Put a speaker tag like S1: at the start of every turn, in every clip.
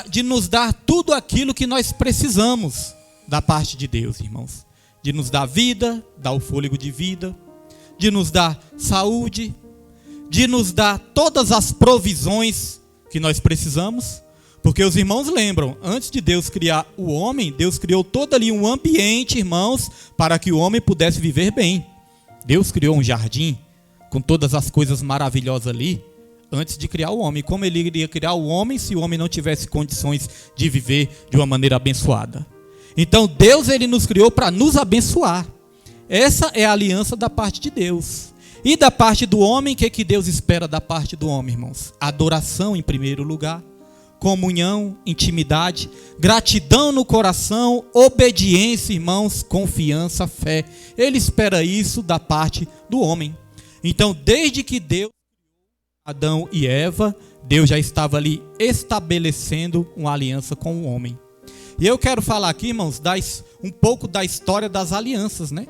S1: de nos dar tudo aquilo que nós precisamos da parte de Deus, irmãos. De nos dar vida, dar o fôlego de vida, de nos dar saúde, de nos dar todas as provisões que nós precisamos. Porque os irmãos lembram, antes de Deus criar o homem, Deus criou todo ali um ambiente, irmãos, para que o homem pudesse viver bem. Deus criou um jardim com todas as coisas maravilhosas ali, antes de criar o homem. Como ele iria criar o homem se o homem não tivesse condições de viver de uma maneira abençoada? Então Deus, ele nos criou para nos abençoar. Essa é a aliança da parte de Deus. E da parte do homem, o que Deus espera da parte do homem, irmãos? Adoração em primeiro lugar, comunhão, intimidade, gratidão no coração, obediência, irmãos, confiança, fé. Ele espera isso da parte do homem. Então, desde que Deus criou Adão e Eva, Deus já estava ali estabelecendo uma aliança com o homem. E eu quero falar aqui, irmãos, um pouco da história das alianças, né?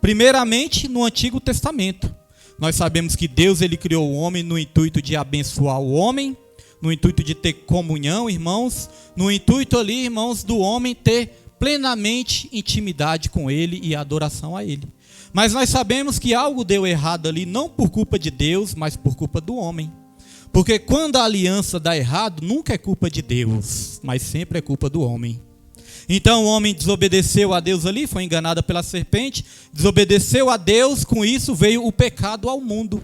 S1: Primeiramente, no Antigo Testamento. Nós sabemos que Deus, ele criou o homem no intuito de abençoar o homem, no intuito de ter comunhão, irmãos, no intuito ali, irmãos, do homem ter plenamente intimidade com ele e adoração a ele. Mas nós sabemos que algo deu errado ali, não por culpa de Deus, mas por culpa do homem. Porque quando a aliança dá errado, nunca é culpa de Deus, mas sempre é culpa do homem. Então o homem desobedeceu a Deus ali, foi enganado pela serpente, desobedeceu a Deus, com isso veio o pecado ao mundo.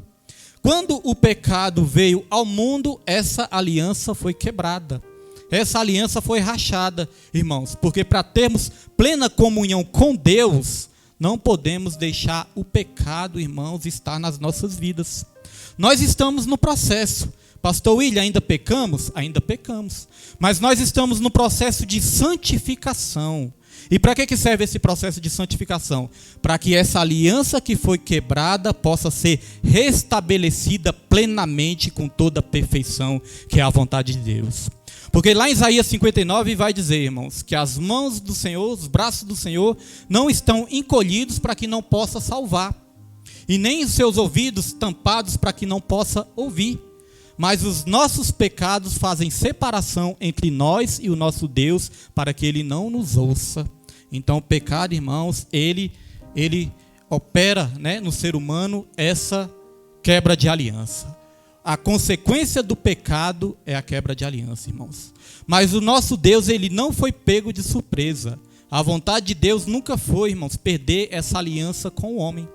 S1: Quando o pecado veio ao mundo, essa aliança foi quebrada. Essa aliança foi rachada, irmãos, porque para termos plena comunhão com Deus, não podemos deixar o pecado, irmãos, estar nas nossas vidas. Nós estamos no processo. Pastor William, ainda pecamos? Ainda pecamos. Mas nós estamos no processo de santificação. E para que serve esse processo de santificação? Para que essa aliança que foi quebrada possa ser restabelecida plenamente com toda a perfeição, que é a vontade de Deus. Porque lá em Isaías 59 vai dizer, irmãos, que as mãos do Senhor, os braços do Senhor não estão encolhidos para que não possa salvar. E nem os seus ouvidos tampados para que não possa ouvir. Mas os nossos pecados fazem separação entre nós e o nosso Deus, para que Ele não nos ouça. Então o pecado, irmãos, ele opera, né, no ser humano essa quebra de aliança. A consequência do pecado é a quebra de aliança, irmãos. Mas o nosso Deus, ele não foi pego de surpresa. A vontade de Deus nunca foi, irmãos, perder essa aliança com o homem.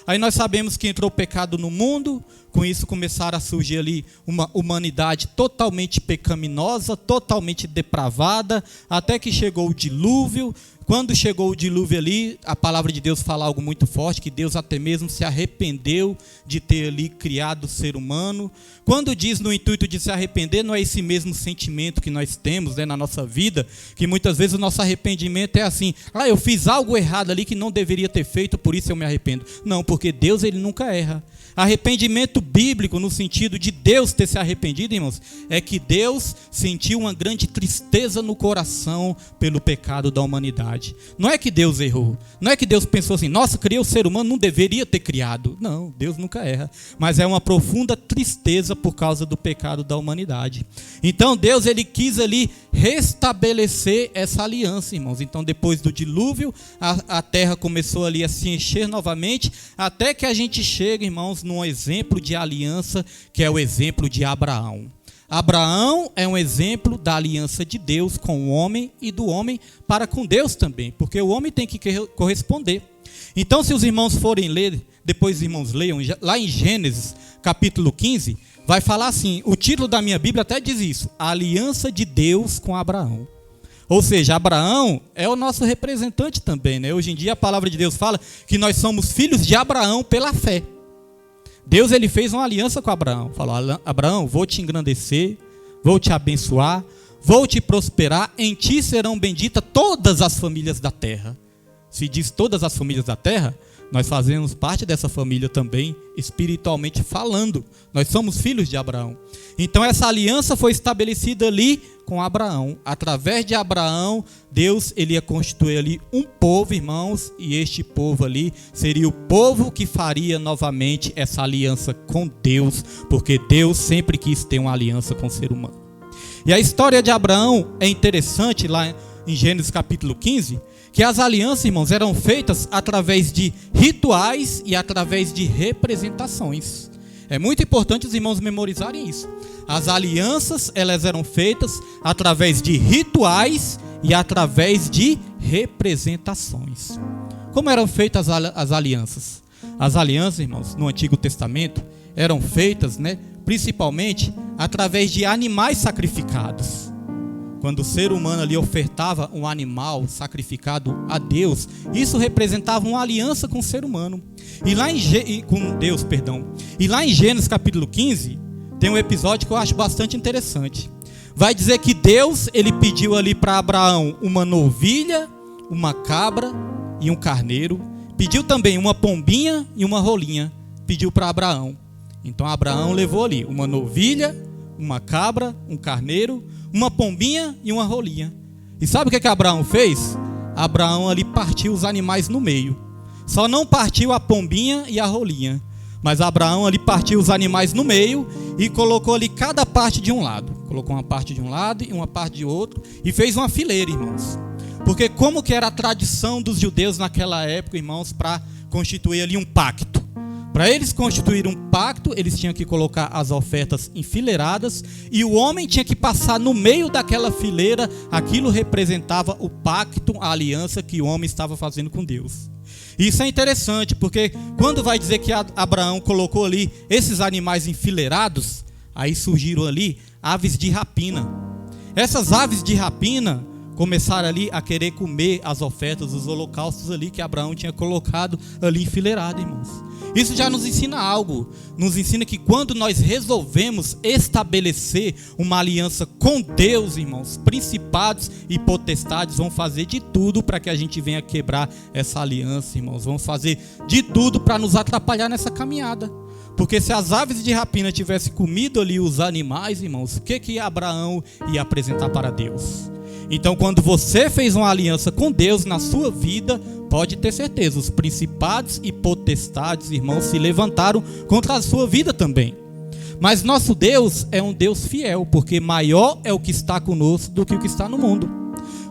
S1: Aí nós sabemos que entrou o pecado no mundo, com isso começaram a surgir ali uma humanidade totalmente pecaminosa, totalmente depravada, até que chegou o dilúvio. Quando chegou o dilúvio ali, a palavra de Deus fala algo muito forte, que Deus até mesmo se arrependeu de ter ali criado o ser humano. Quando diz no intuito de se arrepender, não é esse mesmo sentimento que nós temos, né, na nossa vida, que muitas vezes o nosso arrependimento é assim: eu fiz algo errado ali que não deveria ter feito, por isso eu me arrependo. Não, porque Deus, ele nunca erra. Arrependimento bíblico, no sentido de Deus ter se arrependido, irmãos, é que Deus sentiu uma grande tristeza no coração pelo pecado da humanidade. Não é que Deus errou, não é que Deus pensou assim: nossa, criei o ser humano, não deveria ter criado. Não, Deus nunca erra, mas é uma profunda tristeza por causa do pecado da humanidade. Então Deus, ele quis ali restabelecer essa aliança, irmãos. Então depois do dilúvio, a terra começou ali a se encher novamente, até que a gente chega, irmãos, num exemplo de aliança, que é o exemplo de Abraão. Abraão é um exemplo da aliança de Deus com o homem e do homem para com Deus também, porque o homem tem que corresponder. Então, se os irmãos forem ler, depois os irmãos leiam, lá em Gênesis, capítulo 15, vai falar assim, o título da minha Bíblia até diz isso: a aliança de Deus com Abraão. Ou seja, Abraão é o nosso representante também, né? Hoje em dia a palavra de Deus fala que nós somos filhos de Abraão pela fé. Deus, ele fez uma aliança com Abraão. Falou: Abraão, vou te engrandecer, vou te abençoar, vou te prosperar, em ti serão benditas todas as famílias da terra. Se diz todas as famílias da terra, nós fazemos parte dessa família também, espiritualmente falando. Nós somos filhos de Abraão. Então essa aliança foi estabelecida ali com Abraão. Através de Abraão, Deus, ele ia constituir ali um povo, irmãos, e este povo ali seria o povo que faria novamente essa aliança com Deus, porque Deus sempre quis ter uma aliança com o ser humano. E a história de Abraão é interessante lá em Gênesis capítulo 15, que as alianças, irmãos, eram feitas através de rituais e através de representações. É muito importante os irmãos memorizarem isso. As alianças, elas eram feitas através de rituais e através de representações. Como eram feitas as alianças? As alianças, irmãos, no Antigo Testamento, eram feitas, principalmente através de animais sacrificados. Quando o ser humano ali ofertava um animal sacrificado a Deus, isso representava uma aliança com o ser humano. E lá com Deus, perdão. E lá em Gênesis capítulo 15, tem um episódio que eu acho bastante interessante. Vai dizer que Deus, ele pediu ali para Abraão uma novilha, uma cabra e um carneiro. Pediu também uma pombinha e uma rolinha. Pediu para Abraão. Então Abraão levou ali uma novilha, uma cabra, um carneiro, uma pombinha e uma rolinha. E sabe o que Abraão fez? Abraão ali partiu os animais no meio. Só não partiu a pombinha e a rolinha, mas Abraão ali partiu os animais no meio e colocou ali cada parte de um lado. Colocou uma parte de um lado e uma parte de outro e fez uma fileira, irmãos. Porque como que era a tradição dos judeus naquela época, irmãos, para constituir ali um pacto? Para eles constituírem um pacto, eles tinham que colocar as ofertas enfileiradas e o homem tinha que passar no meio daquela fileira. Aquilo representava o pacto, a aliança que o homem estava fazendo com Deus. Isso é interessante, porque quando vai dizer que Abraão colocou ali esses animais enfileirados, aí surgiram ali aves de rapina. Essas aves de rapina começaram ali a querer comer as ofertas, os holocaustos ali que Abraão tinha colocado ali enfileirado, irmãos. Isso já nos ensina algo, nos ensina que quando nós resolvemos estabelecer uma aliança com Deus, irmãos, principados e potestades vão fazer de tudo para que a gente venha quebrar essa aliança, irmãos. Vão fazer de tudo para nos atrapalhar nessa caminhada. Porque se as aves de rapina tivessem comido ali os animais, irmãos, o que Abraão ia apresentar para Deus? Então, quando você fez uma aliança com Deus na sua vida, pode ter certeza, os principados e potestades, irmãos, se levantaram contra a sua vida também. Mas nosso Deus é um Deus fiel, porque maior é o que está conosco do que o que está no mundo.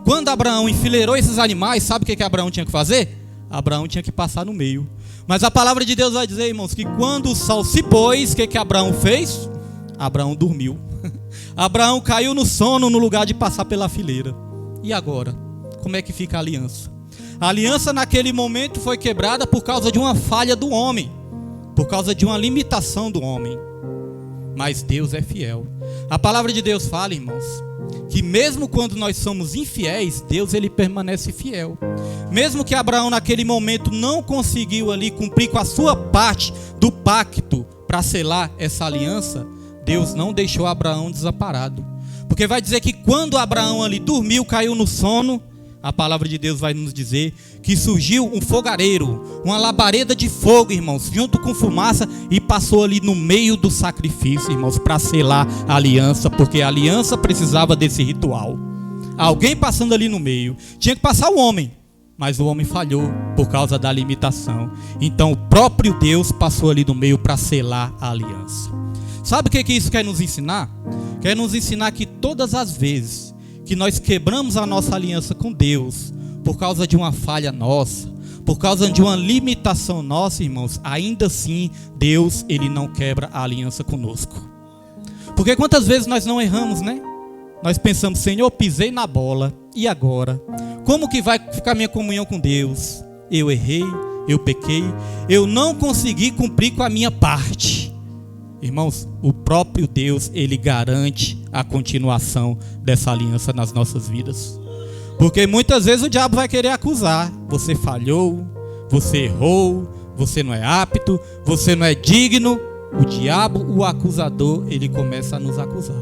S1: Quando Abraão enfileirou esses animais, sabe o que Abraão tinha que fazer? Abraão tinha que passar no meio. Mas a palavra de Deus vai dizer, irmãos, que quando o sol se pôs, o que Abraão fez? Abraão dormiu. Abraão caiu no sono no lugar de passar pela fileira. E agora? Como é que fica a aliança? A aliança naquele momento foi quebrada por causa de uma falha do homem, por causa de uma limitação do homem. Mas Deus é fiel. A palavra de Deus fala, irmãos, que mesmo quando nós somos infiéis, Deus ele permanece fiel. Mesmo que Abraão naquele momento não conseguiu ali cumprir com a sua parte do pacto para selar essa aliança, Deus não deixou Abraão desamparado. Porque vai dizer que quando Abraão ali dormiu, caiu no sono, a palavra de Deus vai nos dizer que surgiu um fogareiro, uma labareda de fogo, irmãos, junto com fumaça, e passou ali no meio do sacrifício, irmãos, para selar a aliança, porque a aliança precisava desse ritual. Alguém passando ali no meio, tinha que passar o homem, mas o homem falhou por causa da limitação. Então o próprio Deus passou ali no meio para selar a aliança. Sabe o que isso quer nos ensinar? Quer nos ensinar que todas as vezes que nós quebramos a nossa aliança com Deus, por causa de uma falha nossa, por causa de uma limitação nossa, irmãos, ainda assim, Deus, ele não quebra a aliança conosco. Porque quantas vezes nós não erramos, né? Nós pensamos, Senhor, pisei na bola, e agora? Como que vai ficar minha comunhão com Deus? Eu errei, eu pequei, eu não consegui cumprir com a minha parte. Irmãos, o próprio Deus, ele garante a continuação dessa aliança nas nossas vidas. Porque muitas vezes o diabo vai querer acusar. Você falhou, você errou, você não é apto, você não é digno. O diabo, o acusador, ele começa a nos acusar.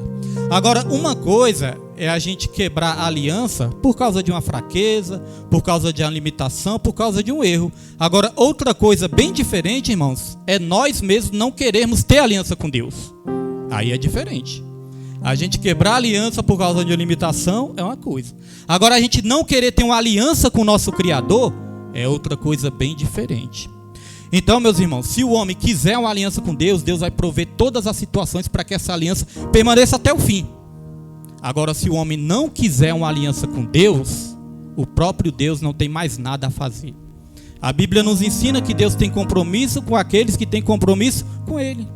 S1: Agora, uma coisa é a gente quebrar a aliança por causa de uma fraqueza, por causa de uma limitação, por causa de um erro. Agora, outra coisa bem diferente, irmãos, é nós mesmos não queremos ter aliança com Deus. Aí é diferente. A gente quebrar a aliança por causa de uma limitação é uma coisa. Agora, a gente não querer ter uma aliança com o nosso Criador é outra coisa bem diferente. Então, meus irmãos, se o homem quiser uma aliança com Deus, Deus vai prover todas as situações para que essa aliança permaneça até o fim. Agora, se o homem não quiser uma aliança com Deus, o próprio Deus não tem mais nada a fazer. A Bíblia nos ensina que Deus tem compromisso com aqueles que têm compromisso com Ele.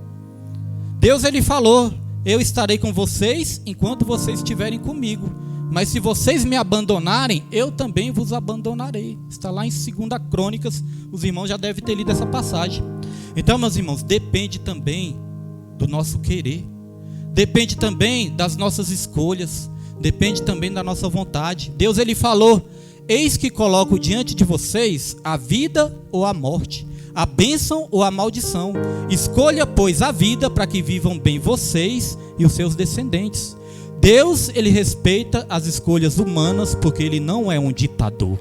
S1: Deus, Ele falou: eu estarei com vocês enquanto vocês estiverem comigo. Mas se vocês me abandonarem, eu também vos abandonarei. Está lá em 2 Crônicas, os irmãos já devem ter lido essa passagem. Então, meus irmãos, depende também do nosso querer. Depende também das nossas escolhas. Depende também da nossa vontade. Deus, Ele falou: eis que coloco diante de vocês a vida ou a morte, a bênção ou a maldição. Escolha, pois, a vida para que vivam bem vocês e os seus descendentes. Deus, Ele respeita as escolhas humanas porque Ele não é um ditador.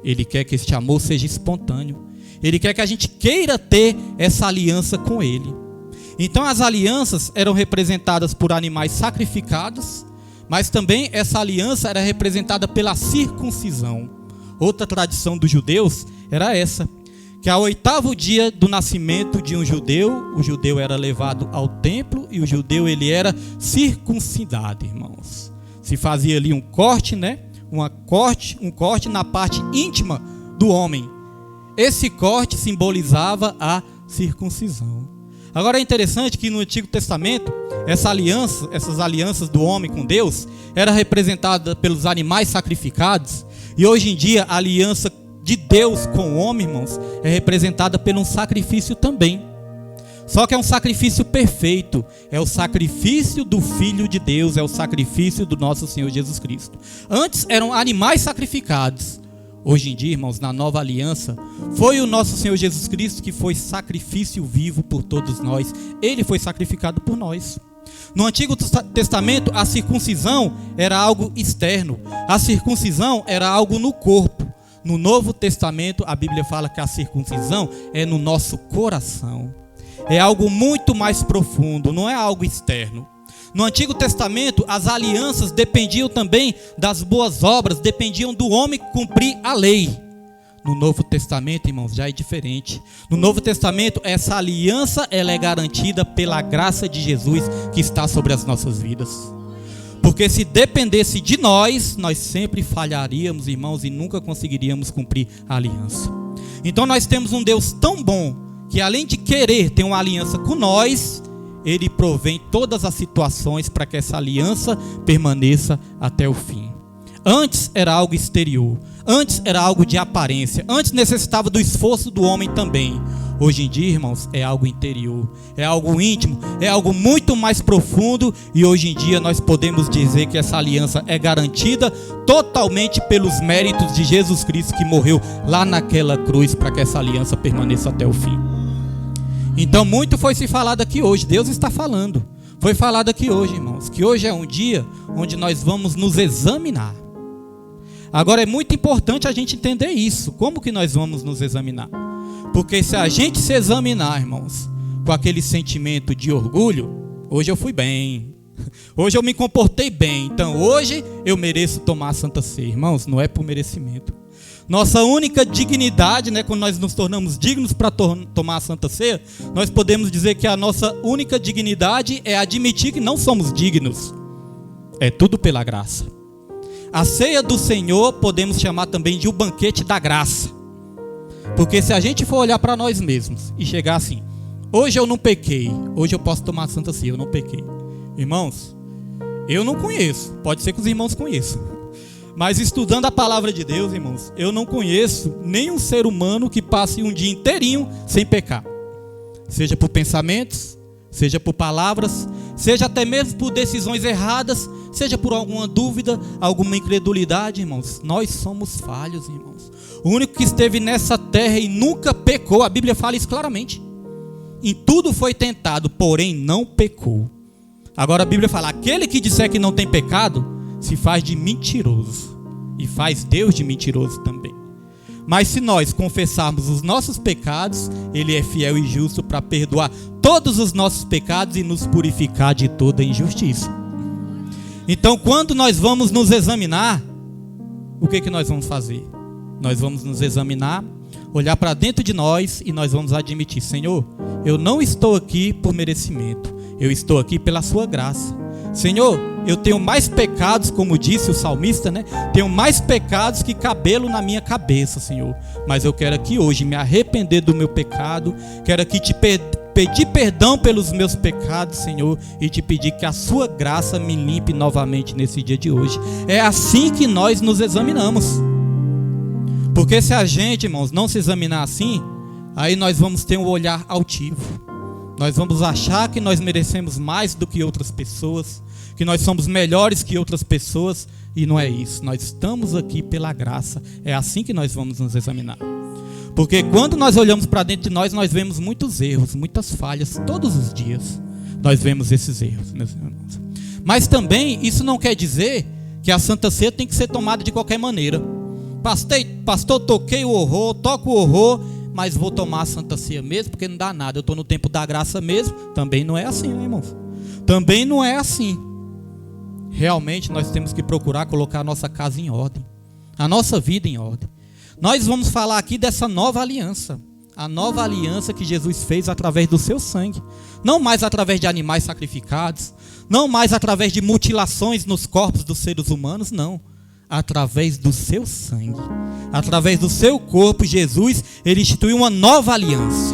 S1: Ele quer que este amor seja espontâneo. Ele quer que a gente queira ter essa aliança com Ele. Então as alianças eram representadas por animais sacrificados, mas também essa aliança era representada pela circuncisão. Outra tradição dos judeus era essa, que ao 8º dia do nascimento de um judeu, o judeu era levado ao templo e o judeu, ele era circuncidado, irmãos. Se fazia ali um corte, né? Um corte na parte íntima do homem. Esse corte simbolizava a circuncisão. Agora é interessante que no Antigo Testamento, essas alianças do homem com Deus era representada pelos animais sacrificados, e hoje em dia a aliança de Deus com o homem, irmãos, é representada por um sacrifício também. Só que é um sacrifício perfeito, é o sacrifício do Filho de Deus, é o sacrifício do nosso Senhor Jesus Cristo. Antes eram animais sacrificados. Hoje em dia, irmãos, na nova aliança, foi o nosso Senhor Jesus Cristo que foi sacrifício vivo por todos nós. Ele foi sacrificado por nós. No Antigo Testamento, a circuncisão era algo externo. A circuncisão era algo no corpo. No Novo Testamento, a Bíblia fala que a circuncisão é no nosso coração. É algo muito mais profundo, não é algo externo. No Antigo Testamento, as alianças dependiam também das boas obras, dependiam do homem cumprir a lei. No Novo Testamento, irmãos, já é diferente. No Novo Testamento, essa aliança ela é garantida pela graça de Jesus que está sobre as nossas vidas. Porque se dependesse de nós, nós sempre falharíamos, irmãos, e nunca conseguiríamos cumprir a aliança. Então nós temos um Deus tão bom, que além de querer ter uma aliança com nós, Ele provém todas as situações para que essa aliança permaneça até o fim. Antes era algo exterior, antes era algo de aparência, antes necessitava do esforço do homem também. Hoje em dia, irmãos, é algo interior, é algo íntimo, é algo muito mais profundo, e hoje em dia nós podemos dizer que essa aliança é garantida totalmente pelos méritos de Jesus Cristo, que morreu lá naquela cruz para que essa aliança permaneça até o fim. Então muito foi se falado aqui hoje, Deus está falando, foi falado aqui hoje, irmãos, que hoje é um dia onde nós vamos nos examinar. Agora é muito importante a gente entender isso, como que nós vamos nos examinar? Porque se a gente se examinar, irmãos, com aquele sentimento de orgulho, hoje eu fui bem, hoje eu me comportei bem, então hoje eu mereço tomar a Santa Ceia. Irmãos, não é por merecimento. Nossa única dignidade, né, quando nós nos tornamos dignos para tomar a Santa Ceia, nós podemos dizer que a nossa única dignidade é admitir que não somos dignos. É tudo pela graça. A ceia do Senhor podemos chamar também de o banquete da graça. Porque se a gente for olhar para nós mesmos e chegar assim, hoje eu não pequei, hoje eu posso tomar a Santa Ceia, eu não pequei. Irmãos, eu não conheço, pode ser que os irmãos conheçam. Mas estudando a palavra de Deus, irmãos, eu não conheço nenhum ser humano que passe um dia inteirinho sem pecar. Seja por pensamentos, seja por palavras, seja até mesmo por decisões erradas, seja por alguma dúvida, alguma incredulidade, irmãos. Nós somos falhos, irmãos. O único que esteve nessa terra e nunca pecou, a Bíblia fala isso claramente. Em tudo foi tentado, porém não pecou. Agora a Bíblia fala, aquele que disser que não tem pecado, se faz de mentiroso, e faz Deus de mentiroso também. Mas se nós confessarmos os nossos pecados, Ele é fiel e justo para perdoar todos os nossos pecados e nos purificar de toda injustiça. Então, quando nós vamos nos examinar, o que nós vamos fazer? Nós vamos nos examinar, olhar para dentro de nós e nós vamos admitir, Senhor, eu não estou aqui por merecimento, eu estou aqui pela sua graça. Senhor, eu tenho mais pecados, como disse o salmista, né? Tenho mais pecados que cabelo na minha cabeça, Senhor. Mas eu quero aqui hoje me arrepender do meu pecado. Quero aqui te pedir perdão pelos meus pecados, Senhor. E te pedir que a sua graça me limpe novamente nesse dia de hoje. É assim que nós nos examinamos. Porque se a gente, irmãos, não se examinar assim, aí nós vamos ter um olhar altivo. Nós vamos achar que nós merecemos mais do que outras pessoas, que nós somos melhores que outras pessoas, e não é isso. Nós estamos aqui pela graça. É assim que nós vamos nos examinar. Porque quando nós olhamos para dentro de nós, nós vemos muitos erros, muitas falhas, todos os dias nós vemos esses erros, meus irmãos. Mas também isso não quer dizer que a Santa Ceia tem que ser tomada de qualquer maneira. Pastor, toquei o horror, toco o horror, mas vou tomar a Santa Ceia mesmo, porque não dá nada, eu estou no tempo da graça mesmo. Também não é assim, né, irmãos? Também não é assim. Realmente nós temos que procurar colocar a nossa casa em ordem, a nossa vida em ordem. Nós vamos falar aqui dessa nova aliança, a nova aliança que Jesus fez através do seu sangue. Não mais através de animais sacrificados, não mais através de mutilações nos corpos dos seres humanos, não. Através do seu sangue, através do seu corpo, Jesus, ele instituiu uma nova aliança.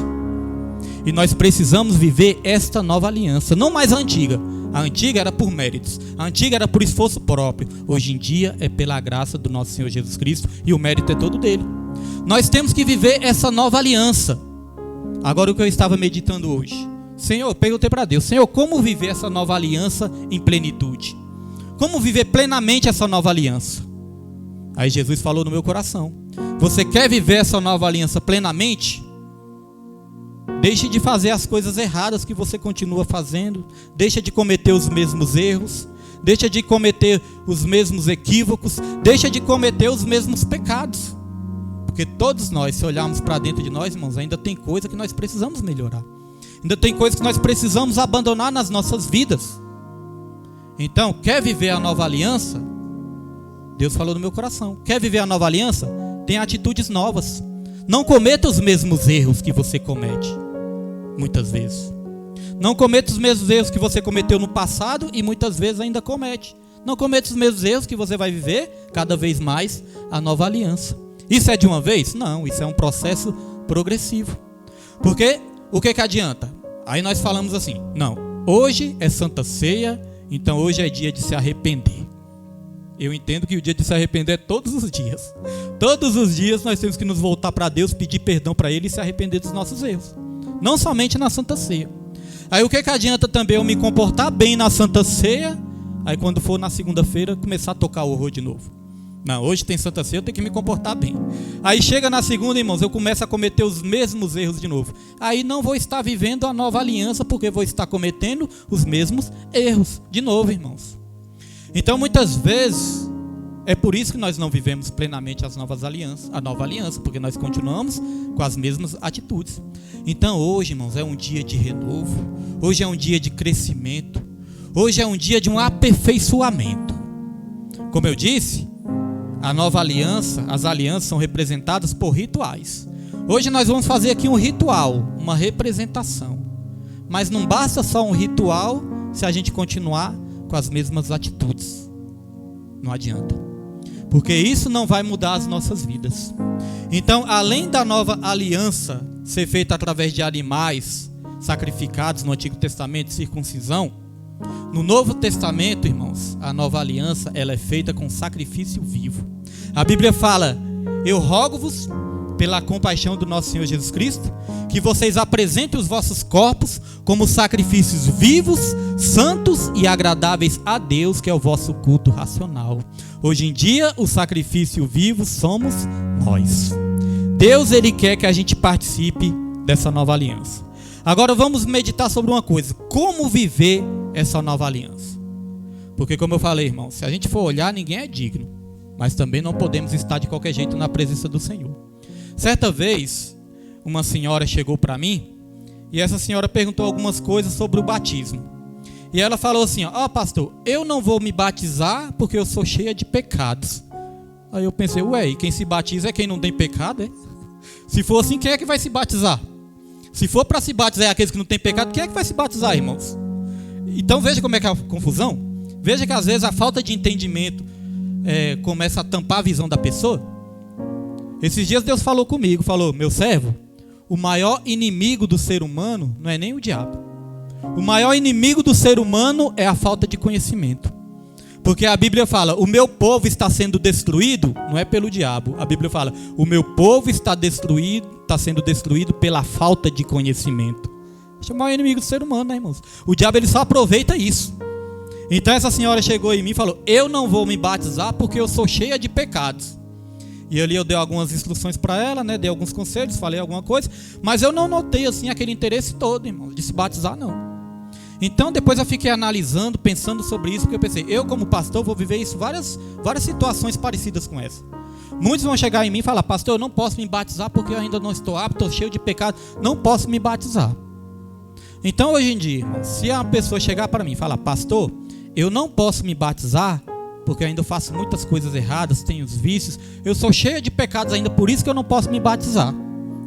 S1: E nós precisamos viver esta nova aliança, não mais a antiga. A antiga era por méritos, a antiga era por esforço próprio. Hoje em dia é pela graça do nosso Senhor Jesus Cristo, e o mérito é todo dele. Nós temos que viver essa nova aliança. Agora, o que eu estava meditando hoje, Senhor, eu perguntei para Deus: Senhor, como viver essa nova aliança em plenitude? Como viver plenamente essa nova aliança? Aí Jesus falou no meu coração: você quer viver essa nova aliança plenamente? Deixe de fazer as coisas erradas que você continua fazendo. Deixa de cometer os mesmos erros. Deixa de cometer os mesmos equívocos. Deixa de cometer os mesmos pecados. Porque todos nós, se olharmos para dentro de nós, irmãos, ainda tem coisa que nós precisamos melhorar. Ainda tem coisa que nós precisamos abandonar nas nossas vidas. Então, quer viver a nova aliança? Deus falou no meu coração: quer viver a nova aliança? Tem atitudes novas. Não cometa os mesmos erros que você comete muitas vezes. Não cometa os mesmos erros que você cometeu no passado e muitas vezes ainda comete. Não cometa os mesmos erros que você vai viver cada vez mais a nova aliança. Isso é de uma vez? Não, isso é um processo progressivo. Porque o que adianta? Aí nós falamos assim: não, hoje é Santa Ceia, então hoje é dia de se arrepender. Eu entendo que o dia de se arrepender é todos os dias. Todos os dias nós temos que nos voltar para Deus, pedir perdão para Ele e se arrepender dos nossos erros. Não somente na Santa Ceia. Aí o que adianta também eu me comportar bem na Santa Ceia, aí quando for na segunda-feira começar a tocar o horror de novo? Não, hoje tem Santa Ceia, eu tenho que me comportar bem. Aí chega na segunda, irmãos, eu começo a cometer os mesmos erros de novo. Aí não vou estar vivendo a nova aliança, porque vou estar cometendo os mesmos erros de novo, irmãos. Então muitas vezes é por isso que nós não vivemos plenamente a nova aliança, porque nós continuamos com as mesmas atitudes. Então hoje, irmãos, é um dia de renovo, hoje é um dia de crescimento, hoje é um dia de um aperfeiçoamento. Como eu disse, a nova aliança, as alianças são representadas por rituais. Hoje nós vamos fazer aqui um ritual, uma representação. Mas não basta só um ritual se a gente continuar com as mesmas atitudes. Não adianta. Porque isso não vai mudar as nossas vidas. Então, além da nova aliança ser feita através de animais sacrificados no Antigo Testamento, circuncisão, no Novo Testamento, irmãos, a nova aliança ela é feita com sacrifício vivo. A Bíblia fala: eu rogo-vos, pela compaixão do nosso Senhor Jesus Cristo, que vocês apresentem os vossos corpos como sacrifícios vivos, santos e agradáveis a Deus, que é o vosso culto racional. Hoje em dia, o sacrifício vivo somos nós. Deus, Ele quer que a gente participe dessa nova aliança. Agora vamos meditar sobre uma coisa: como viver essa nova aliança? Porque, como eu falei, irmão, se a gente for olhar, ninguém é digno, mas também não podemos estar de qualquer jeito na presença do Senhor. Certa vez, uma senhora chegou para mim e essa senhora perguntou algumas coisas sobre o batismo. E ela falou assim: ó, pastor, eu não vou me batizar porque eu sou cheia de pecados. Aí eu pensei: ué, e quem se batiza é quem não tem pecado, é? Se for assim, quem é que vai se batizar? Se for para se batizar aqueles que não têm pecado, quem é que vai se batizar, irmãos? Então veja como é que é a confusão. Veja que às vezes a falta de entendimento começa a tampar a visão da pessoa. Esses dias Deus falou comigo, falou: meu servo, o maior inimigo do ser humano não é nem o diabo. O maior inimigo do ser humano é a falta de conhecimento. Porque a Bíblia fala: o meu povo está sendo destruído, não é pelo diabo. A Bíblia fala: o meu povo está sendo destruído pela falta de conhecimento. Esse é o maior inimigo do ser humano, né, irmãos? O diabo, ele só aproveita isso. Então essa senhora chegou em mim e falou: eu não vou me batizar porque eu sou cheia de pecados. E ali eu dei algumas instruções para ela, né? Dei alguns conselhos, falei alguma coisa, mas eu não notei assim aquele interesse todo, irmão, de se batizar, não. Então depois eu fiquei analisando, pensando sobre isso, porque eu pensei: eu como pastor vou viver isso, várias situações parecidas com essa. Muitos vão chegar em mim e falar: pastor, eu não posso me batizar porque eu ainda não estou apto, estou cheio de pecado, não posso me batizar. Então hoje em dia, irmão, se uma pessoa chegar para mim e falar: pastor, eu não posso me batizar porque eu ainda faço muitas coisas erradas, tenho os vícios, eu sou cheio de pecados ainda, por isso que eu não posso me batizar.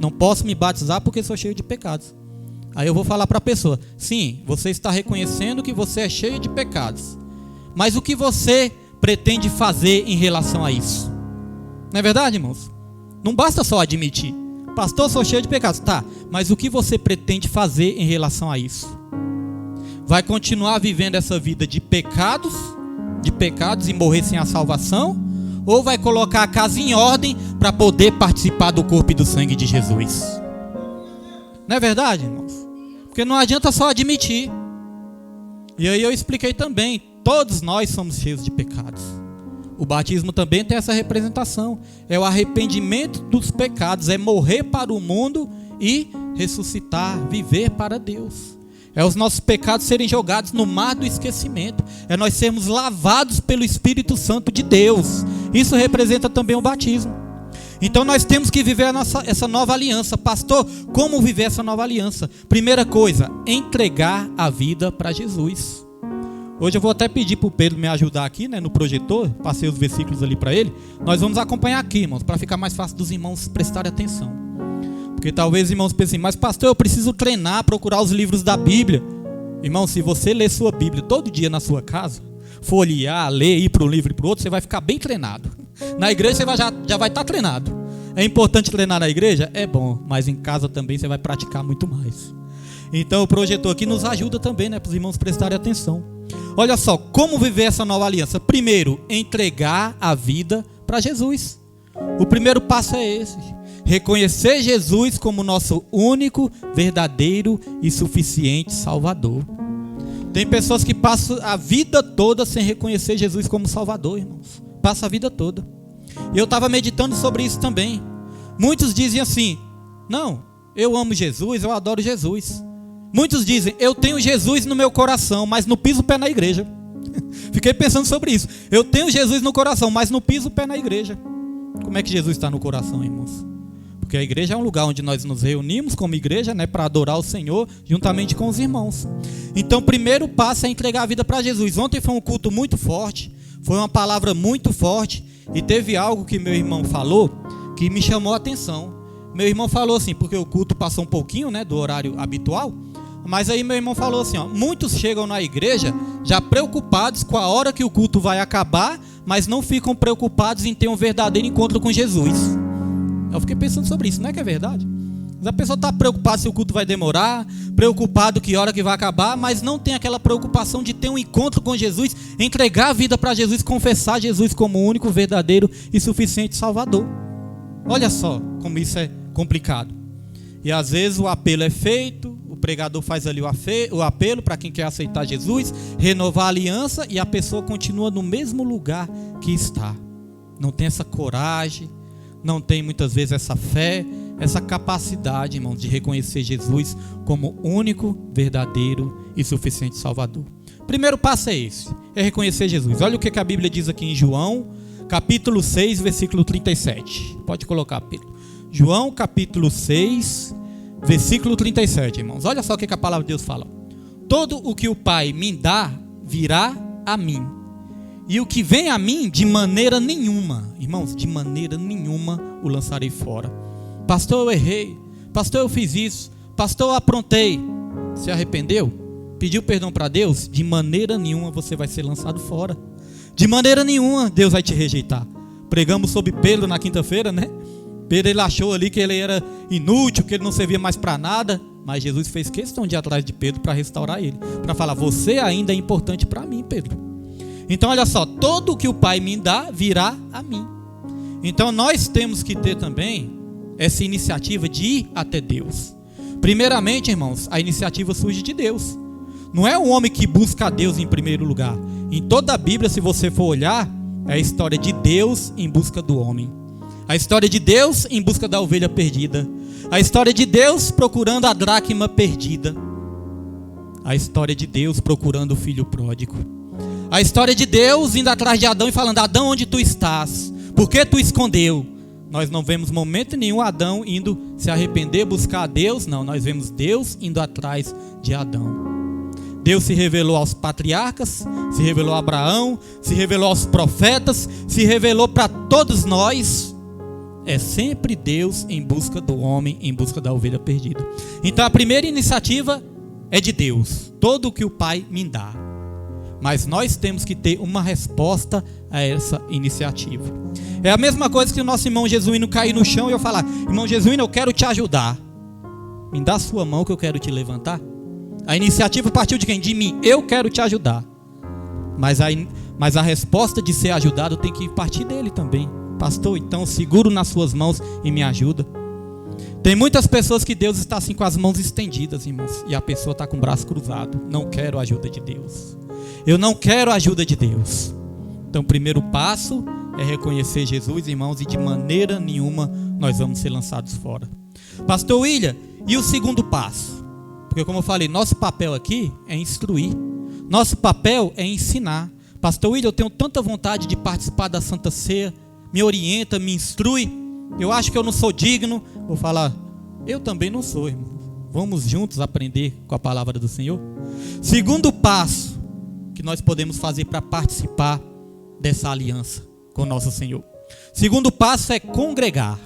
S1: Não posso me batizar porque sou cheio de pecados. Aí eu vou falar para a pessoa: sim, você está reconhecendo que você é cheio de pecados, mas o que você pretende fazer em relação a isso? Não é verdade, irmãos? Não basta só admitir: pastor, sou cheio de pecados. Tá, mas o que você pretende fazer em relação a isso? Vai continuar vivendo essa vida de pecados e morrer sem a salvação? Ou vai colocar a casa em ordem para poder participar do corpo e do sangue de Jesus? Não é verdade, irmãos? Porque não adianta só admitir. E aí eu expliquei também: todos nós somos cheios de pecados. O batismo também tem essa representação. É o arrependimento dos pecados, é morrer para o mundo e ressuscitar, viver para Deus. É os nossos pecados serem jogados no mar do esquecimento. É nós sermos lavados pelo Espírito Santo de Deus. Isso representa também o batismo. Então nós temos que viver essa nova aliança. Pastor, como viver essa nova aliança? Primeira coisa: entregar a vida para Jesus. Hoje eu vou até pedir para o Pedro me ajudar aqui, né, no projetor. Passei os versículos ali para ele. Nós vamos acompanhar aqui, irmãos, para ficar mais fácil dos irmãos prestarem atenção. Porque talvez os irmãos pensem: mas pastor, eu preciso treinar, procurar os livros da Bíblia. Irmão, se você ler sua Bíblia todo dia na sua casa, folhear, ler, ir para um livro e para o outro, você vai ficar bem treinado. Na igreja você já vai estar treinado. É importante treinar na igreja? É bom, mas em casa também você vai praticar muito mais. Então o projetor aqui nos ajuda também, né, para os irmãos prestarem atenção. Olha só, como viver essa nova aliança? Primeiro, entregar a vida para Jesus. O primeiro passo é esse: reconhecer Jesus como nosso único, verdadeiro e suficiente Salvador. Tem pessoas que passam a vida toda sem reconhecer Jesus como Salvador, irmãos. Passa a vida toda. E eu estava meditando sobre isso também. Muitos dizem assim: não, eu amo Jesus, eu adoro Jesus. Muitos dizem: eu tenho Jesus no meu coração, mas não piso o pé na igreja. Fiquei pensando sobre isso. Eu tenho Jesus no coração, mas não piso o pé na igreja. Como é que Jesus está no coração, irmãos? Porque a igreja é um lugar onde nós nos reunimos como igreja, né, para adorar o Senhor juntamente com os irmãos. Então o primeiro passo é entregar a vida para Jesus. Ontem foi um culto muito forte, foi uma palavra muito forte, e teve algo que meu irmão falou que me chamou a atenção. Meu irmão falou assim, porque o culto passou um pouquinho, né, do horário habitual, mas aí meu irmão falou assim: ó, muitos chegam na igreja já preocupados com a hora que o culto vai acabar, mas não ficam preocupados em ter um verdadeiro encontro com Jesus. Eu fiquei pensando sobre isso, não é que é verdade? A pessoa está preocupada se o culto vai demorar, preocupado que hora que vai acabar, mas não tem aquela preocupação de ter um encontro com Jesus, entregar a vida para Jesus, confessar Jesus como o único, verdadeiro e suficiente Salvador. Olha só como isso é complicado. E às vezes o apelo é feito, o pregador faz ali o apelo para quem quer aceitar Jesus, renovar a aliança, e a pessoa continua no mesmo lugar que está. Não tem essa coragem, não tem muitas vezes essa fé, essa capacidade, irmãos, de reconhecer Jesus como único, verdadeiro e suficiente Salvador. Primeiro passo é esse, é reconhecer Jesus. Olha o que a Bíblia diz aqui em João, capítulo 6, versículo 37. Pode colocar, Pedro. João, capítulo 6, versículo 37, irmãos. Olha só o que a palavra de Deus fala: todo o que o Pai me dá, virá a mim. E o que vem a mim, de maneira nenhuma, irmãos, de maneira nenhuma o lançarei fora. Pastor, eu errei. Pastor, eu fiz isso. Pastor, eu aprontei. Se arrependeu? pediu perdão para Deus, de maneira nenhuma você vai ser lançado fora. De maneira nenhuma Deus vai te rejeitar. Pregamos sobre Pedro na quinta-feira, né? Pedro, ele achou ali que ele era inútil, que ele não servia mais para nada. Mas Jesus fez questão de ir atrás de Pedro para restaurar ele. Para falar, você ainda é importante para mim, Pedro. Então olha só, todo o que o Pai me dá virá a mim. Então nós temos que ter também essa iniciativa de ir até Deus. Primeiramente, irmãos, a iniciativa surge de Deus. Não é o homem que busca a Deus em primeiro lugar. Em toda a Bíblia, se você for olhar, é a história de Deus em busca do homem. A história de Deus em busca da ovelha perdida. A história de Deus procurando a dracma perdida. A história de Deus procurando o filho pródigo. A história de Deus indo atrás de Adão e falando, Adão, onde tu estás? Por que tu escondeu? Nós não vemos momento nenhum Adão indo se arrepender, buscar a Deus. Não, nós vemos Deus indo atrás de Adão. Deus se revelou aos patriarcas, se revelou a Abraão, se revelou aos profetas, se revelou para todos nós. É sempre Deus em busca do homem, em busca da ovelha perdida. Então a primeira iniciativa é de Deus, todo o que o Pai me dá. Mas nós temos que ter uma resposta a essa iniciativa. É a mesma coisa que o nosso irmão Jesuíno cair no chão e eu falar, irmão Jesuíno, eu quero te ajudar. Me dá a sua mão que eu quero te levantar. A iniciativa partiu de quem? De mim. Eu quero te ajudar. Mas a resposta de ser ajudado tem que partir dele também. Pastor, então seguro nas suas mãos e me ajuda. Tem muitas pessoas que Deus está assim com as mãos estendidas, irmãos, e a pessoa está com o braço cruzado. Não quero a ajuda de Deus. Eu não quero a ajuda de Deus. Então o primeiro passo é reconhecer Jesus, irmãos, e de maneira nenhuma nós vamos ser lançados fora. Pastor William, e o segundo passo? Porque como eu falei, nosso papel aqui é instruir. Nosso papel é ensinar. Pastor William, eu tenho tanta vontade de participar da Santa Ceia. Me orienta, me instrui. Eu acho que eu não sou digno. Vou falar, eu também não sou, irmão. Vamos juntos aprender com a palavra do Senhor. Segundo passo que nós podemos fazer para participar dessa aliança com nosso Senhor. Segundo passo é congregar.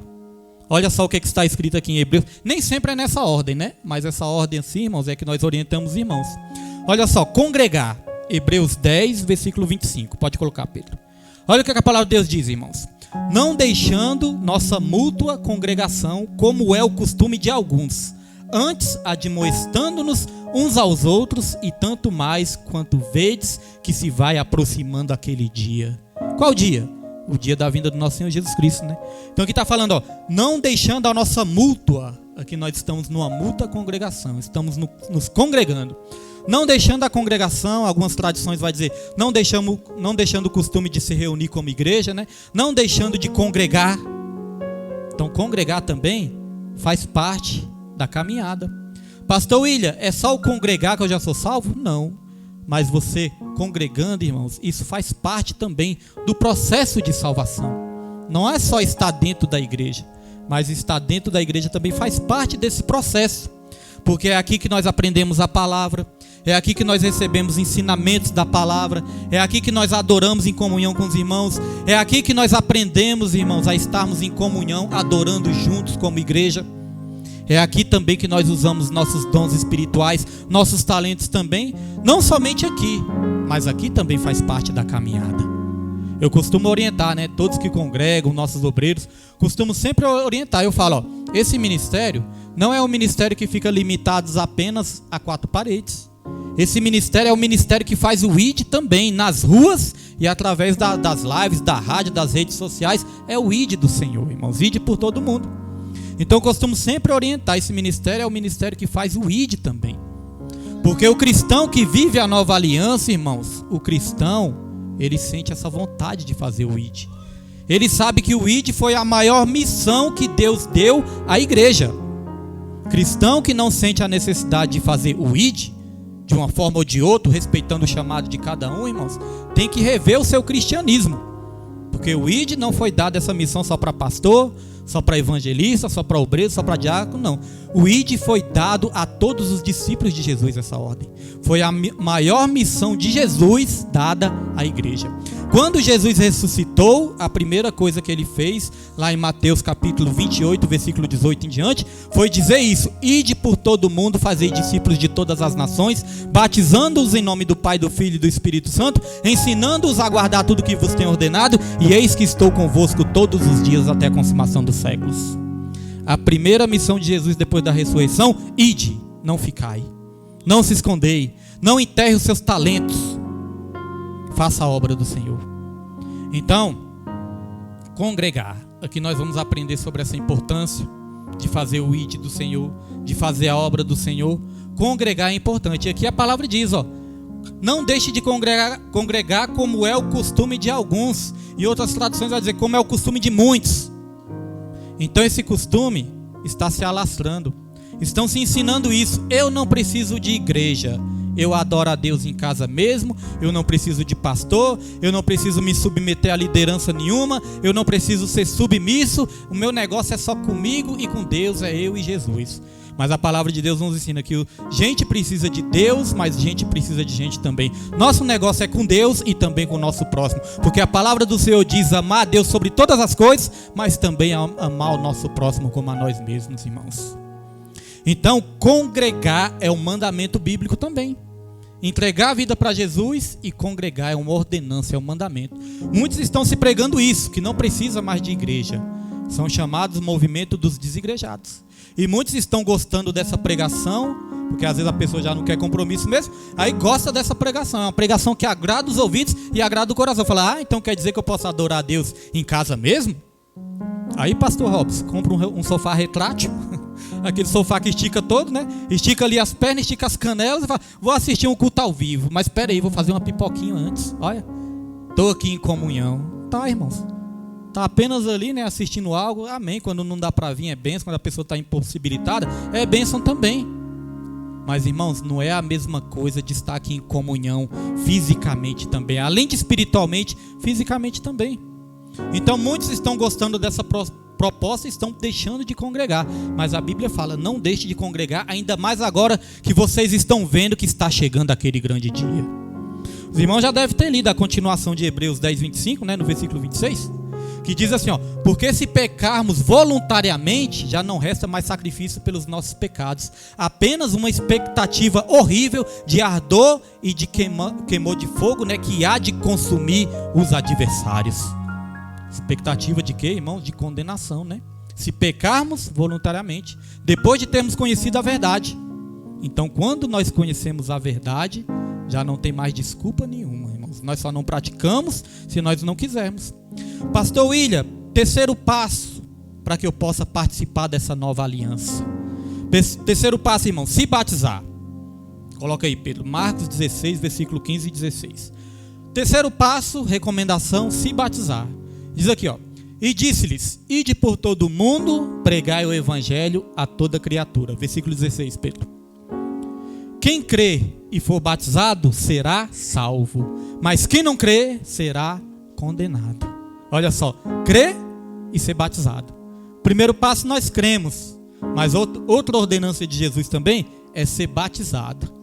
S1: Olha só o que está escrito aqui em Hebreus. Nem sempre é nessa ordem, né? Mas essa ordem assim, irmãos, é que nós orientamos os irmãos. Olha só, congregar. Hebreus 10, versículo 25. Pode colocar, Pedro. Olha o que a palavra de Deus diz, irmãos. Não deixando nossa mútua congregação, como é o costume de alguns, antes admoestando-nos uns aos outros, e tanto mais quanto vedes que se vai aproximando aquele dia. Qual dia? O dia da vinda do nosso Senhor Jesus Cristo, né? Então aqui está falando, ó, não deixando a nossa mútua. Aqui nós estamos numa mútua congregação, estamos nos congregando. Não deixando a congregação, algumas tradições vai dizer, não deixando o costume de se reunir como igreja, né? Não deixando de congregar. Então congregar também faz parte da caminhada. Pastor William, é só o congregar que eu já sou salvo? Não. Mas você congregando, irmãos, isso faz parte também do processo de salvação. Não é só estar dentro da igreja, mas estar dentro da igreja também faz parte desse processo. Porque é aqui que nós aprendemos a palavra, é aqui que nós recebemos ensinamentos da palavra, é aqui que nós adoramos em comunhão com os irmãos, é aqui que nós aprendemos, irmãos, a estarmos em comunhão, adorando juntos como igreja. É aqui também que nós usamos nossos dons espirituais, nossos talentos também, não somente aqui, mas aqui também faz parte da caminhada. Eu costumo orientar, né? Todos que congregam, nossos obreiros, costumo sempre orientar. Eu falo, ó, esse ministério não é um ministério que fica limitado apenas a 4 paredes. Esse ministério é o ministério que faz o ID também, nas ruas e através das lives, da rádio, das redes sociais. É o ID do Senhor, irmãos, ID por todo mundo. Então eu costumo sempre orientar, esse ministério é o ministério que faz o ID também. Porque o cristão que vive a nova aliança, irmãos, o cristão, ele sente essa vontade de fazer o ID. Ele sabe que o ID foi a maior missão que Deus deu à igreja. Cristão que não sente a necessidade de fazer o ID, de uma forma ou de outra, respeitando o chamado de cada um, irmãos, tem que rever o seu cristianismo. Porque o ID não foi dado essa missão só para pastor, só para evangelista, só para obreiro, só para diácono, não. O ID foi dado a todos os discípulos de Jesus, essa ordem. Foi a maior missão de Jesus dada à igreja. Quando Jesus ressuscitou, a primeira coisa que ele fez, lá em Mateus capítulo 28, versículo 18 em diante, foi dizer isso: ide por todo o mundo, fazei discípulos de todas as nações, batizando-os em nome do Pai, do Filho e do Espírito Santo, ensinando-os a guardar tudo que vos tenho ordenado, e eis que estou convosco todos os dias até a consumação dos séculos. A primeira missão de Jesus depois da ressurreição: ide, não ficai, não se escondei, não enterre os seus talentos, faça a obra do Senhor. Então, congregar. Aqui nós vamos aprender sobre essa importância de fazer o id do Senhor, de fazer a obra do Senhor. Congregar é importante. E aqui a palavra diz, não deixe de congregar como é o costume de alguns. Em outras traduções vai dizer como é o costume de muitos. Então esse costume está se alastrando. Estão se ensinando isso. Eu não preciso de igreja. Eu adoro a Deus em casa mesmo, eu não preciso de pastor, eu não preciso me submeter a liderança nenhuma, eu não preciso ser submisso, o meu negócio é só comigo e com Deus, é eu e Jesus. Mas a palavra de Deus nos ensina que gente precisa de Deus, mas gente precisa de gente também. Nosso negócio é com Deus e também com o nosso próximo, porque a palavra do Senhor diz amar a Deus sobre todas as coisas, mas também amar o nosso próximo como a nós mesmos, irmãos. Então, congregar é um mandamento bíblico também. Entregar a vida para Jesus e congregar é uma ordenança, é um mandamento. Muitos estão se pregando isso, que não precisa mais de igreja. São chamados movimento dos desigrejados. E muitos estão gostando dessa pregação, porque às vezes a pessoa já não quer compromisso mesmo, aí gosta dessa pregação. É uma pregação que agrada os ouvidos e agrada o coração. Fala, então quer dizer que eu posso adorar a Deus em casa mesmo? Aí, pastor Robson, compra um sofá retrátil, aquele sofá que estica todo, né? Estica ali as pernas, estica as canelas e fala, vou assistir um culto ao vivo, mas espera aí, vou fazer uma pipoquinha antes. Olha, estou aqui em comunhão. Tá, irmãos, tá apenas ali, né, assistindo algo, amém. Quando não dá para vir é bênção, quando a pessoa está impossibilitada, é bênção também. Mas, irmãos, não é a mesma coisa de estar aqui em comunhão fisicamente também, além de espiritualmente, fisicamente também. Então muitos estão gostando dessa proposta e estão deixando de congregar. Mas a Bíblia fala, não deixe de congregar, ainda mais agora que vocês estão vendo que está chegando aquele grande dia. Os irmãos já devem ter lido a continuação de Hebreus 10, 25, né, no versículo 26, que diz assim, porque se pecarmos voluntariamente, já não resta mais sacrifício pelos nossos pecados, apenas uma expectativa horrível de ardor e de queimor de fogo, né, que há de consumir os adversários. Expectativa de quê, irmãos? De condenação, né? Se pecarmos voluntariamente, depois de termos conhecido a verdade. Então, quando nós conhecemos a verdade, já não tem mais desculpa nenhuma, irmãos. Nós só não praticamos se nós não quisermos. Pastor William, terceiro passo para que eu possa participar dessa nova aliança. Terceiro passo, irmão, se batizar. Coloca aí, Pedro, Marcos 16, versículo 15 e 16. Terceiro passo, recomendação, se batizar. Diz aqui, e disse-lhes, ide por todo o mundo, pregai o evangelho a toda criatura. Versículo 16, Pedro. Quem crê e for batizado será salvo, mas quem não crê será condenado. Olha só, crer e ser batizado. Primeiro passo nós cremos, mas outra ordenança de Jesus também é ser batizado.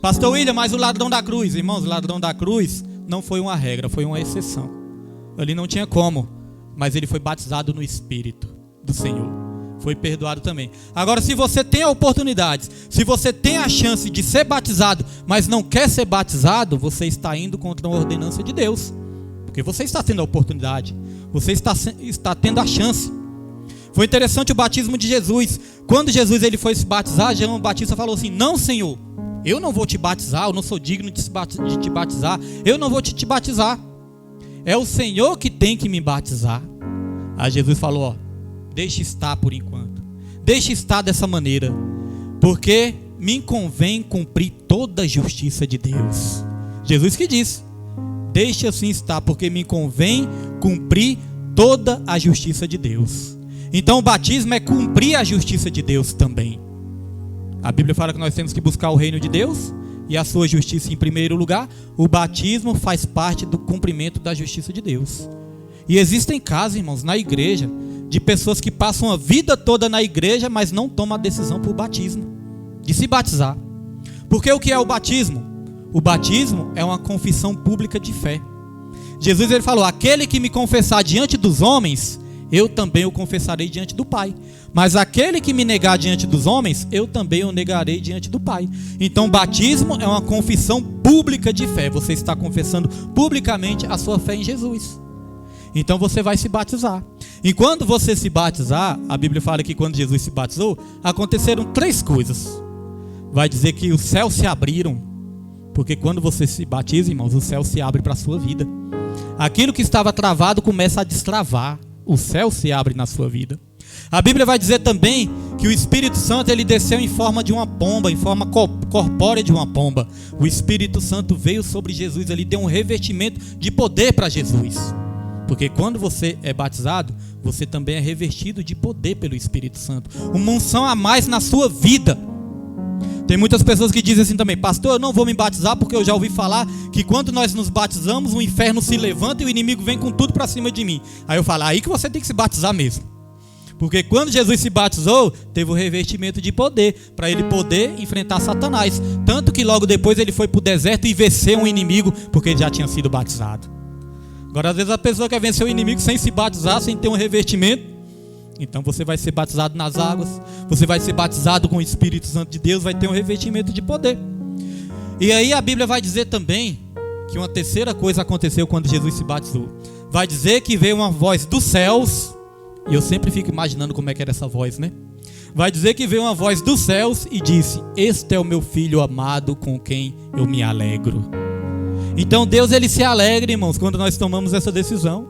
S1: Pastor William, mas o ladrão da cruz, irmãos, o ladrão da cruz não foi uma regra, foi uma exceção. Ali não tinha como, mas ele foi batizado no Espírito do Senhor. Foi perdoado também. Agora, se você tem a oportunidade, se você tem a chance de ser batizado, mas não quer ser batizado, você está indo contra uma ordenança de Deus. Porque você está tendo a oportunidade, você está tendo a chance. Foi interessante o batismo de Jesus. Quando Jesus ele foi se batizar, João Batista falou assim, não, Senhor, eu não vou te batizar, eu não sou digno de te batizar, eu não vou te batizar. É o Senhor que tem que me batizar. Aí Jesus falou, deixe estar por enquanto. Deixe estar dessa maneira. Porque me convém cumprir toda a justiça de Deus. Jesus que disse, deixe assim estar, porque me convém cumprir toda a justiça de Deus. Então o batismo é cumprir a justiça de Deus também. A Bíblia fala que nós temos que buscar o reino de Deus e a sua justiça em primeiro lugar. O batismo faz parte do cumprimento da justiça de Deus. E existem casos, irmãos, na igreja, de pessoas que passam a vida toda na igreja, mas não tomam a decisão por batismo, de se batizar. Porque o que é o batismo? O batismo é uma confissão pública de fé. Jesus ele falou: aquele que me confessar diante dos homens, eu também o confessarei diante do Pai. Mas aquele que me negar diante dos homens, eu também o negarei diante do Pai. Então o batismo é uma confissão pública de fé. Você está confessando publicamente a sua fé em Jesus. Então você vai se batizar. E quando você se batizar, a Bíblia fala que quando Jesus se batizou, aconteceram 3 coisas. Vai dizer que os céus se abriram. Porque quando você se batiza, irmãos, o céu se abre para a sua vida. Aquilo que estava travado começa a destravar. O céu se abre na sua vida. A Bíblia vai dizer também que o Espírito Santo ele desceu em forma de uma pomba, em forma corpórea de uma pomba. O Espírito Santo veio sobre Jesus, ele deu um revestimento de poder para Jesus. Porque quando você é batizado, você também é revestido de poder pelo Espírito Santo. Uma unção a mais na sua vida. Tem muitas pessoas que dizem assim também: pastor, eu não vou me batizar porque eu já ouvi falar que quando nós nos batizamos, o inferno se levanta e o inimigo vem com tudo para cima de mim. Aí eu falo: aí que você tem que se batizar mesmo. Porque quando Jesus se batizou, teve o revestimento de poder, para ele poder enfrentar Satanás. Tanto que logo depois ele foi para o deserto e venceu um inimigo, porque ele já tinha sido batizado. Agora às vezes a pessoa quer vencer o inimigo sem se batizar, sem ter um revestimento. Então você vai ser batizado nas águas, você vai ser batizado com o Espírito Santo de Deus, vai ter um revestimento de poder. E aí a Bíblia vai dizer também que uma terceira coisa aconteceu quando Jesus se batizou. Vai dizer que veio uma voz dos céus, e eu sempre fico imaginando como é que era essa voz, né? Vai dizer que veio uma voz dos céus e disse: este é o meu filho amado com quem eu me alegro. Então Deus ele se alegra, irmãos, quando nós tomamos essa decisão.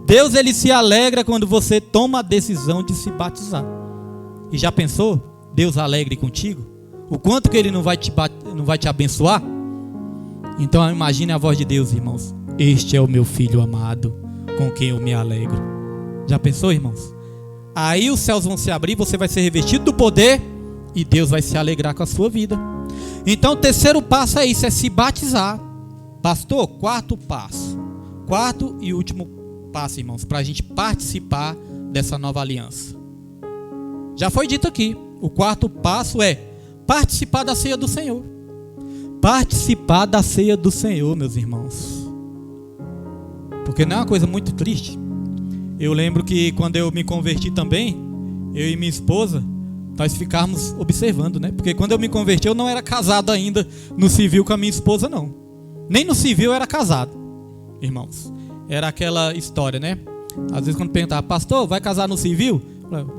S1: Deus ele se alegra quando você toma a decisão de se batizar. E já pensou? Deus alegre contigo? O quanto que ele não vai te abençoar? Então imagine a voz de Deus, irmãos: este é o meu filho amado com quem eu me alegro. Já pensou, irmãos? Aí os céus vão se abrir, você vai ser revestido do poder e Deus vai se alegrar com a sua vida. Então o terceiro passo é isso, é se batizar. Pastor, quarto passo, quarto e último passo, irmãos, para a gente participar dessa nova aliança. Já foi dito aqui, o quarto passo é participar da ceia do Senhor. Participar da ceia do Senhor, meus irmãos. Porque não é uma coisa muito triste? Eu lembro que quando eu me converti também, eu e minha esposa, nós ficávamos observando, né? Porque quando eu me converti, eu não era casado ainda no civil com a minha esposa, não. Nem no civil eu era casado, irmãos. Era aquela história, né? Às vezes quando perguntava: pastor, vai casar no civil?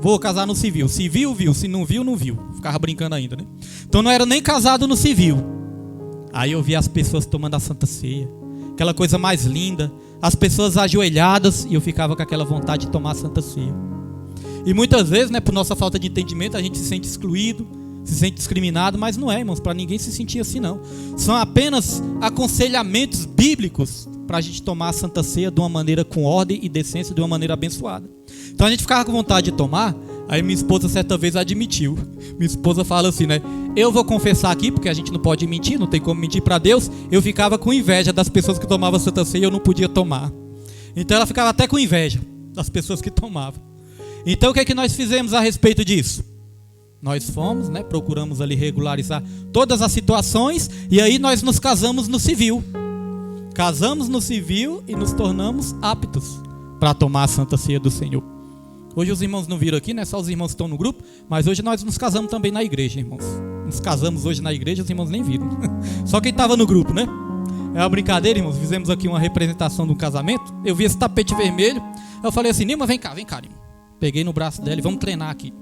S1: Vou casar no civil. Se viu, viu. Se não viu, não viu. Ficava brincando ainda, né? Então não era nem casado no civil. Aí eu via as pessoas tomando a Santa Ceia, aquela coisa mais linda, as pessoas ajoelhadas, e eu ficava com aquela vontade de tomar a Santa Ceia. E muitas vezes, né, por nossa falta de entendimento, a gente se sente excluído, se sente discriminado, mas não é, irmãos, para ninguém se sentir assim, não. São apenas aconselhamentos bíblicos para a gente tomar a Santa Ceia de uma maneira com ordem e decência, de uma maneira abençoada. Então a gente ficava com vontade de tomar. Aí minha esposa certa vez admitiu. Minha esposa fala assim, né? Eu vou confessar aqui, porque a gente não pode mentir, não tem como mentir para Deus. Eu ficava com inveja das pessoas que tomavam a Santa Ceia e eu não podia tomar. Então ela ficava até com inveja das pessoas que tomavam. Então o que é que nós fizemos a respeito disso? Nós fomos, né? Procuramos ali regularizar todas as situações. E aí nós nos casamos no civil. Casamos no civil e nos tornamos aptos para tomar a Santa Ceia do Senhor. Hoje os irmãos não viram aqui, né? Só os irmãos que estão no grupo. Mas hoje nós nos casamos também na igreja, irmãos. Nos casamos hoje na igreja, os irmãos nem viram. Só quem estava no grupo, né? É uma brincadeira, irmãos. Fizemos aqui uma representação de um casamento. Eu vi esse tapete vermelho. Eu falei assim: Nilma, vem cá, Nilma. Peguei no braço dela e vamos treinar aqui.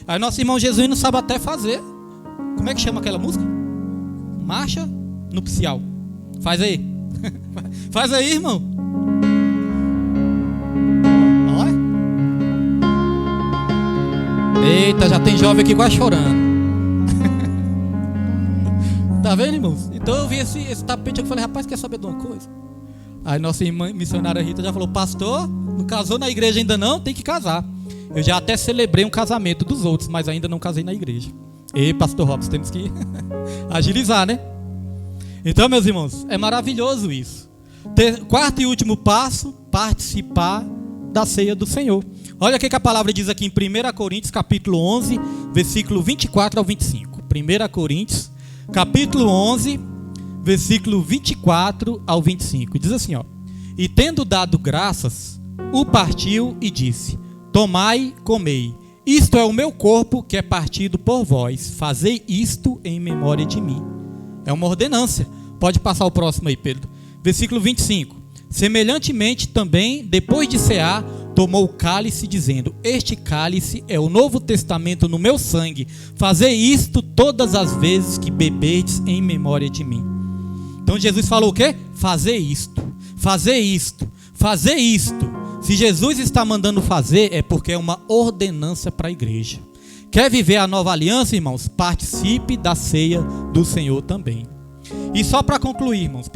S1: Aí nosso irmão Jesus não sabe até fazer. Como é que chama aquela música? Marcha nupcial. Faz aí. Faz aí, irmão. Olha. Eita, já tem jovem aqui quase chorando. Tá vendo, irmãos? Então eu vi esse tapete aqui e falei: rapaz, quer saber de uma coisa? Aí nossa irmã missionária Rita já falou: pastor, não casou na igreja ainda não? Tem que casar. Eu já até celebrei um casamento dos outros, mas ainda não casei na igreja. E pastor Robson, temos que agilizar, né? Então, meus irmãos, é maravilhoso isso. Quarto e último passo: participar da ceia do Senhor. Olha o que a palavra diz aqui em 1 Coríntios, capítulo 11, versículo 24 ao 25. 1 Coríntios, capítulo 11, versículo 24 ao 25. Diz assim, ó: E tendo dado graças, o partiu e disse: tomai, comei, isto é o meu corpo que é partido por vós, fazei isto em memória de mim. É uma ordenância. Pode passar o próximo aí, Pedro. Versículo 25. Semelhantemente também, depois de cear, tomou o cálice, dizendo: este cálice é o novo testamento no meu sangue, fazei isto todas as vezes que beberdes em memória de mim. Então Jesus falou o quê? Fazer isto, fazer isto, fazer isto. Se Jesus está mandando fazer, é porque é uma ordenança para a igreja. Quer viver a nova aliança, irmãos? Participe da ceia do Senhor também. E só para concluir, irmãos,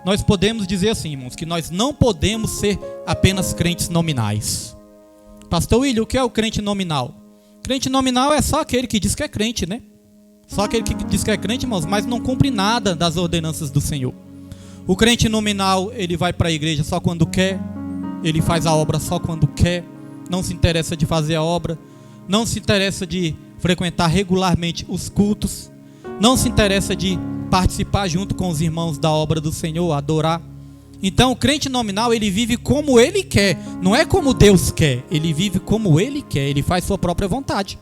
S1: nós podemos dizer assim, irmãos, que nós não podemos ser apenas crentes nominais. Pastor William, o que é o crente nominal? Crente nominal é só aquele que diz que é crente, né? Só aquele que diz que é crente, irmãos, mas não cumpre nada das ordenanças do Senhor. O crente nominal, ele vai para a igreja só quando quer, ele faz a obra só quando quer, não se interessa de fazer a obra, não se interessa de frequentar regularmente os cultos, não se interessa de participar junto com os irmãos da obra do Senhor, adorar. Então o crente nominal, ele vive como ele quer, não é como Deus quer, ele vive como ele quer, ele faz sua própria vontade.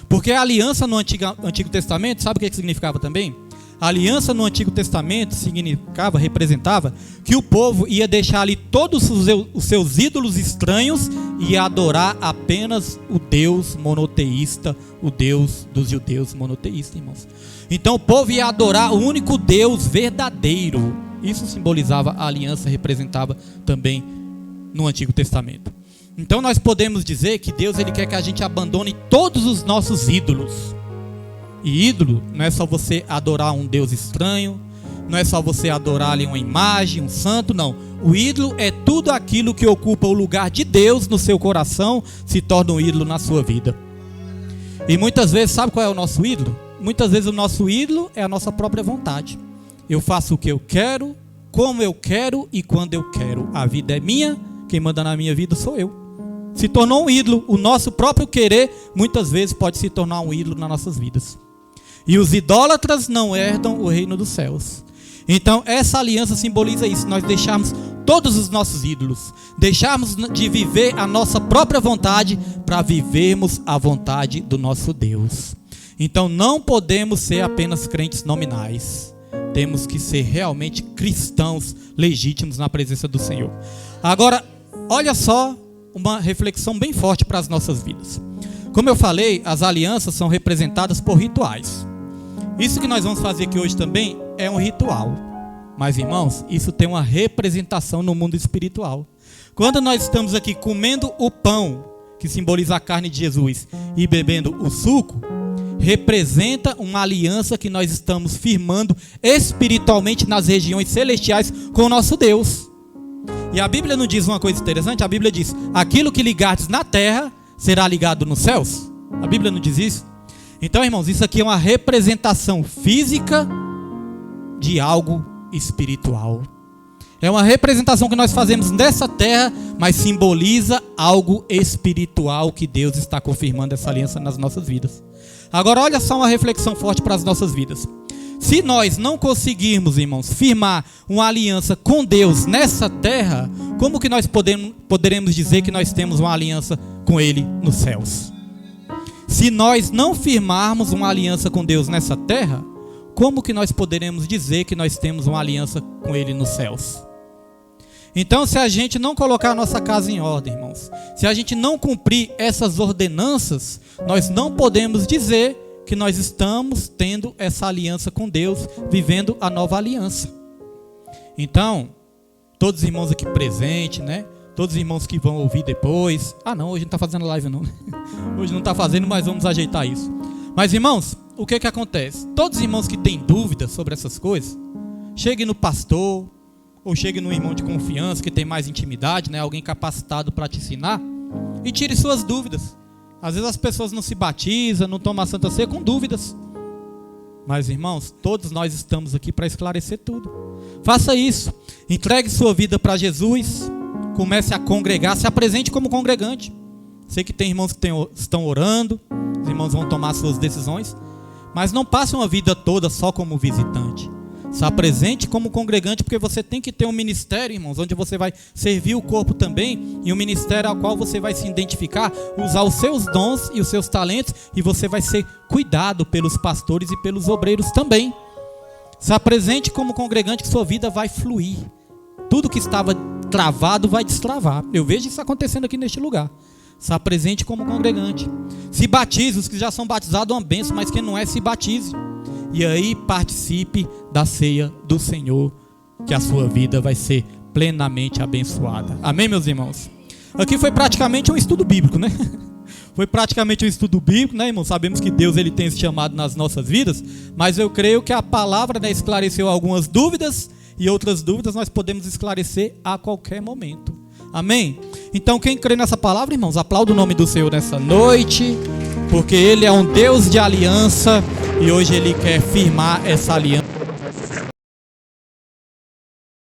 S1: Porque a aliança no Antigo Testamento, sabe o que significava também? A aliança no Antigo Testamento representava que o povo ia deixar ali todos os seus ídolos estranhos e ia adorar apenas o Deus monoteísta, o Deus dos judeus monoteísta, irmãos. Então o povo ia adorar o único Deus verdadeiro. Isso simbolizava a aliança, representava também no Antigo Testamento. Então nós podemos dizer que Deus, ele quer que a gente abandone todos os nossos ídolos. E ídolo não é só você adorar um Deus estranho, não é só você adorar ali uma imagem, um santo, não. O ídolo é tudo aquilo que ocupa o lugar de Deus no seu coração, se torna um ídolo na sua vida. E muitas vezes, sabe qual é o nosso ídolo? Muitas vezes o nosso ídolo é a nossa própria vontade. Eu faço o que eu quero, como eu quero e quando eu quero. A vida é minha, quem manda na minha vida sou eu. Se tornou um ídolo. O nosso próprio querer muitas vezes pode se tornar um ídolo nas nossas vidas. E os idólatras não herdam o reino dos céus. Então essa aliança simboliza isso. Nós deixarmos todos os nossos ídolos, deixarmos de viver a nossa própria vontade para vivermos a vontade do nosso Deus. Então não podemos ser apenas crentes nominais. Temos que ser realmente cristãos legítimos na presença do Senhor. Agora, olha só uma reflexão bem forte para as nossas vidas. Como eu falei, as alianças são representadas por rituais. Isso que nós vamos fazer aqui hoje também é um ritual. Mas, irmãos, isso tem uma representação no mundo espiritual. Quando nós estamos aqui comendo o pão, que simboliza a carne de Jesus, e bebendo o suco, representa uma aliança que nós estamos firmando espiritualmente nas regiões celestiais com o nosso Deus. E a Bíblia não diz uma coisa interessante? A Bíblia diz: aquilo que ligardes na terra será ligado nos céus. A Bíblia não diz isso? Então, irmãos, isso aqui é uma representação física de algo espiritual. É uma representação que nós fazemos nessa terra, mas simboliza algo espiritual que Deus está confirmando essa aliança nas nossas vidas. Agora, olha só uma reflexão forte para as nossas vidas. Se nós não conseguirmos, irmãos, firmar uma aliança com Deus nessa terra, como que nós poderemos dizer que nós temos uma aliança com Ele nos céus? Se nós não firmarmos uma aliança com Deus nessa terra, como que nós poderemos dizer que nós temos uma aliança com Ele nos céus? Então, se a gente não colocar a nossa casa em ordem, irmãos, se a gente não cumprir essas ordenanças, nós não podemos dizer que nós estamos tendo essa aliança com Deus, vivendo a nova aliança. Então, todos os irmãos aqui presentes, né? Todos os irmãos que vão ouvir depois. Não, hoje não está fazendo live não. Hoje não está fazendo, mas vamos ajeitar isso. Mas, irmãos, o que acontece? Todos os irmãos que têm dúvidas sobre essas coisas, cheguem no pastor, ou chegue no irmão de confiança, que tem mais intimidade, né? Alguém capacitado para te ensinar, e tire suas dúvidas. Às vezes as pessoas não se batizam, não tomam a Santa Ceia com dúvidas. Mas, irmãos, todos nós estamos aqui para esclarecer tudo. Faça isso. Entregue sua vida para Jesus. Comece a congregar. Se apresente como congregante. Sei que tem irmãos que estão orando. Os irmãos vão tomar suas decisões. Mas não passe uma vida toda só como visitante. Se apresente como congregante, porque você tem que ter um ministério, irmãos, onde você vai servir o corpo também, e um ministério ao qual você vai se identificar, usar os seus dons e os seus talentos, e você vai ser cuidado pelos pastores e pelos obreiros também. Se apresente como congregante, que sua vida vai fluir. Tudo que estava travado vai destravar. Eu vejo isso acontecendo aqui neste lugar. Se apresente como congregante. Se batize, os que já são batizados, uma bênção, mas quem não é, se batize. E aí participe da ceia do Senhor, que a sua vida vai ser plenamente abençoada. Amém, meus irmãos? Aqui foi praticamente um estudo bíblico, né? Foi praticamente um estudo bíblico, né, irmão? Sabemos que Deus ele tem esse chamado nas nossas vidas, mas eu creio que a palavra, né, esclareceu algumas dúvidas, e outras dúvidas nós podemos esclarecer a qualquer momento. Amém? Então quem crê nessa palavra, irmãos, aplauda o nome do Senhor nessa noite, porque Ele é um Deus de aliança, e hoje Ele quer firmar essa aliança.